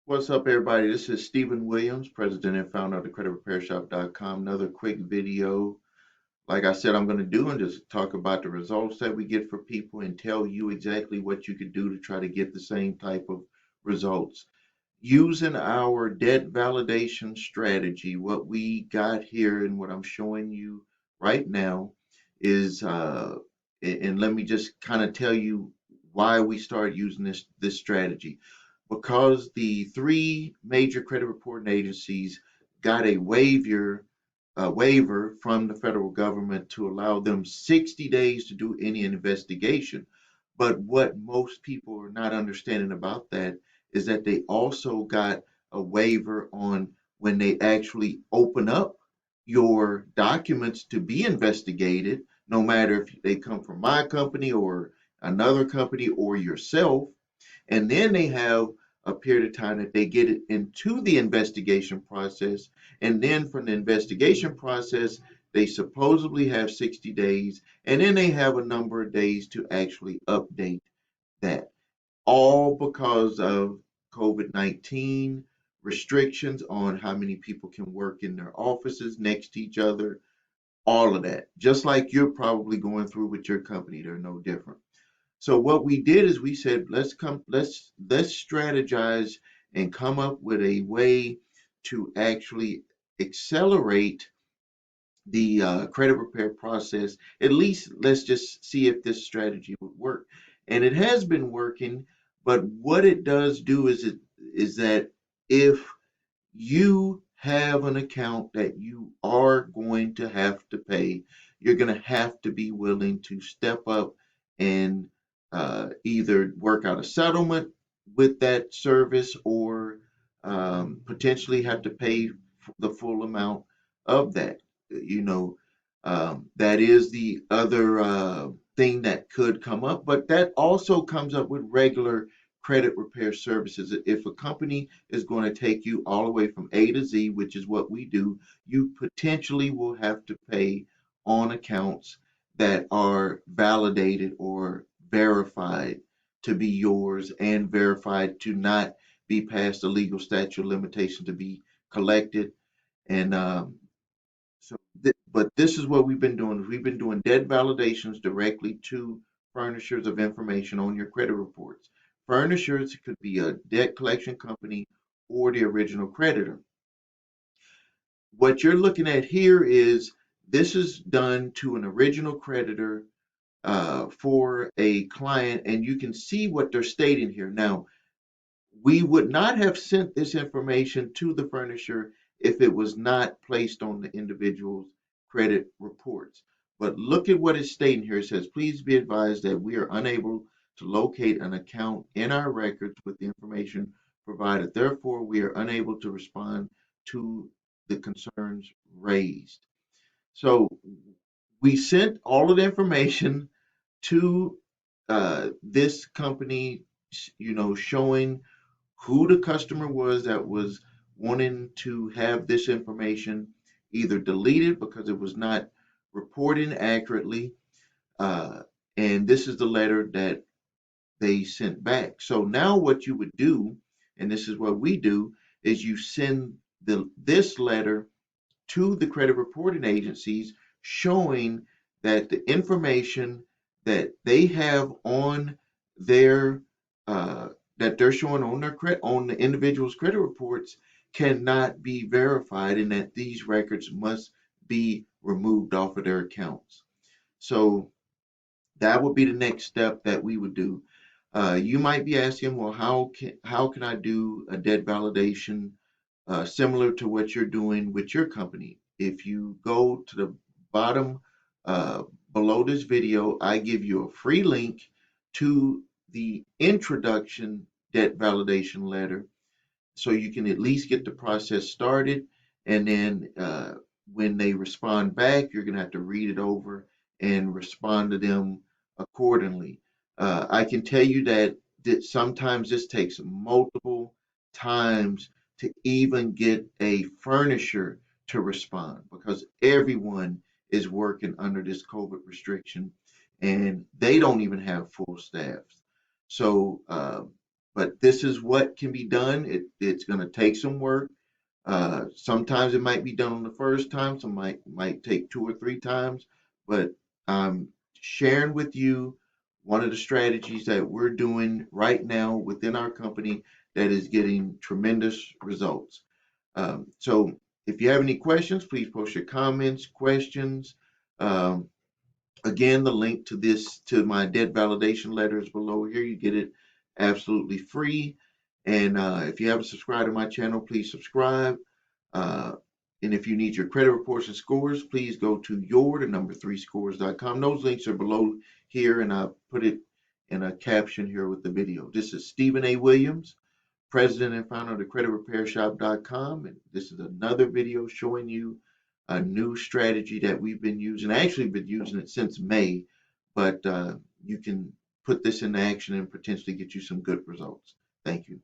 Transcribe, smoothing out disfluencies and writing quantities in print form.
What's up, everybody? This is Stephen Williams, president and founder of the creditrepairshop.com. Another quick video. Like I said, I'm going to do and just talk about the results that we get for people and tell you exactly what you could do to try to get the same type of results. Using our debt validation strategy, what we got here and what I'm showing you right now is, and let me just kind of tell you why we started using this strategy. Because the three major credit reporting agencies got a waiver from the federal government to allow them 60 days to do any investigation. But what most people are not understanding about that is that they also got a waiver on when they actually open up your documents to be investigated, no matter if they come from my company or another company or yourself. And then they have a period of time that they get it into the investigation process. And then from the investigation process, they supposedly have 60 days. And then they have a number of days to actually update that, all because of COVID-19 restrictions on how many people can work in their offices next to each other, all of that. Just like you're probably going through with your company, they're no different. So what we did is we said, let's strategize and come up with a way to actually accelerate the credit repair process. At least let's just see if this strategy would work. And it has been working, but what it does do is that if you have an account that you are going to have to pay, you're going to have to be willing to step up and either work out a settlement with that service or potentially have to pay the full amount of that. You know, that is the other thing that could come up, but that also comes up with regular credit repair services. If a company is going to take you all the way from A to Z, which is what we do, you potentially will have to pay on accounts that are validated or verified to be yours and verified to not be past the legal statute of limitation to be collected. And but this is what we've been doing. We've been doing debt validations directly to furnishers of information on your credit reports. Furnishers could be a debt collection company or the original creditor. What you're looking at here is this is done to an original creditor for a client, and you can see what they're stating here. Now, we would not have sent this information to the furnisher if it was not placed on the individual's credit reports. But look at what it's stating here. It says, please be advised that we are unable to locate an account in our records with the information provided. Therefore, we are unable to respond to the concerns raised. So we sent all of the information to this company, showing who the customer was that was wanting to have this information either deleted because it was not reporting accurately. Uh, and this is the letter that they sent back. So now what you would do, and this is what we do, is you send this letter to the credit reporting agencies showing that the information that they have on their that they're showing on on the individual's credit reports cannot be verified and that these records must be removed off of their accounts. So that would be the next step that we would do. You might be asking, well, how can I do a debt validation similar to what you're doing with your company? If you go to the bottom uh, below this video, I give you a free link to the introduction debt validation letter so you can at least get the process started. And then when they respond back, you're going to have to read it over and respond to them accordingly. I can tell you that sometimes this takes multiple times to even get a furnisher to respond because everyone is working under this COVID restriction and they don't even have full staffs. So but this is what can be done. It's going to take some work. Sometimes it might be done on the first time, some might take two or three times, but I'm sharing with you one of the strategies that we're doing right now within our company that is getting tremendous results. So if you have any questions, please post your comments, questions. Um, Again, the link to my debt validation letter is below here. You get it absolutely free. And if you haven't subscribed to my channel, please subscribe. Uh, and if you need your credit reports and scores, please go to the number 3scores.com. Those links are below here, and I put it in a caption here with the video. This is Stephen A. Williams, president and founder of the creditrepairshop.com. And this is another video showing you a new strategy that we've been using. I actually been using it since May, but you can put this into action and potentially get you some good results. Thank you.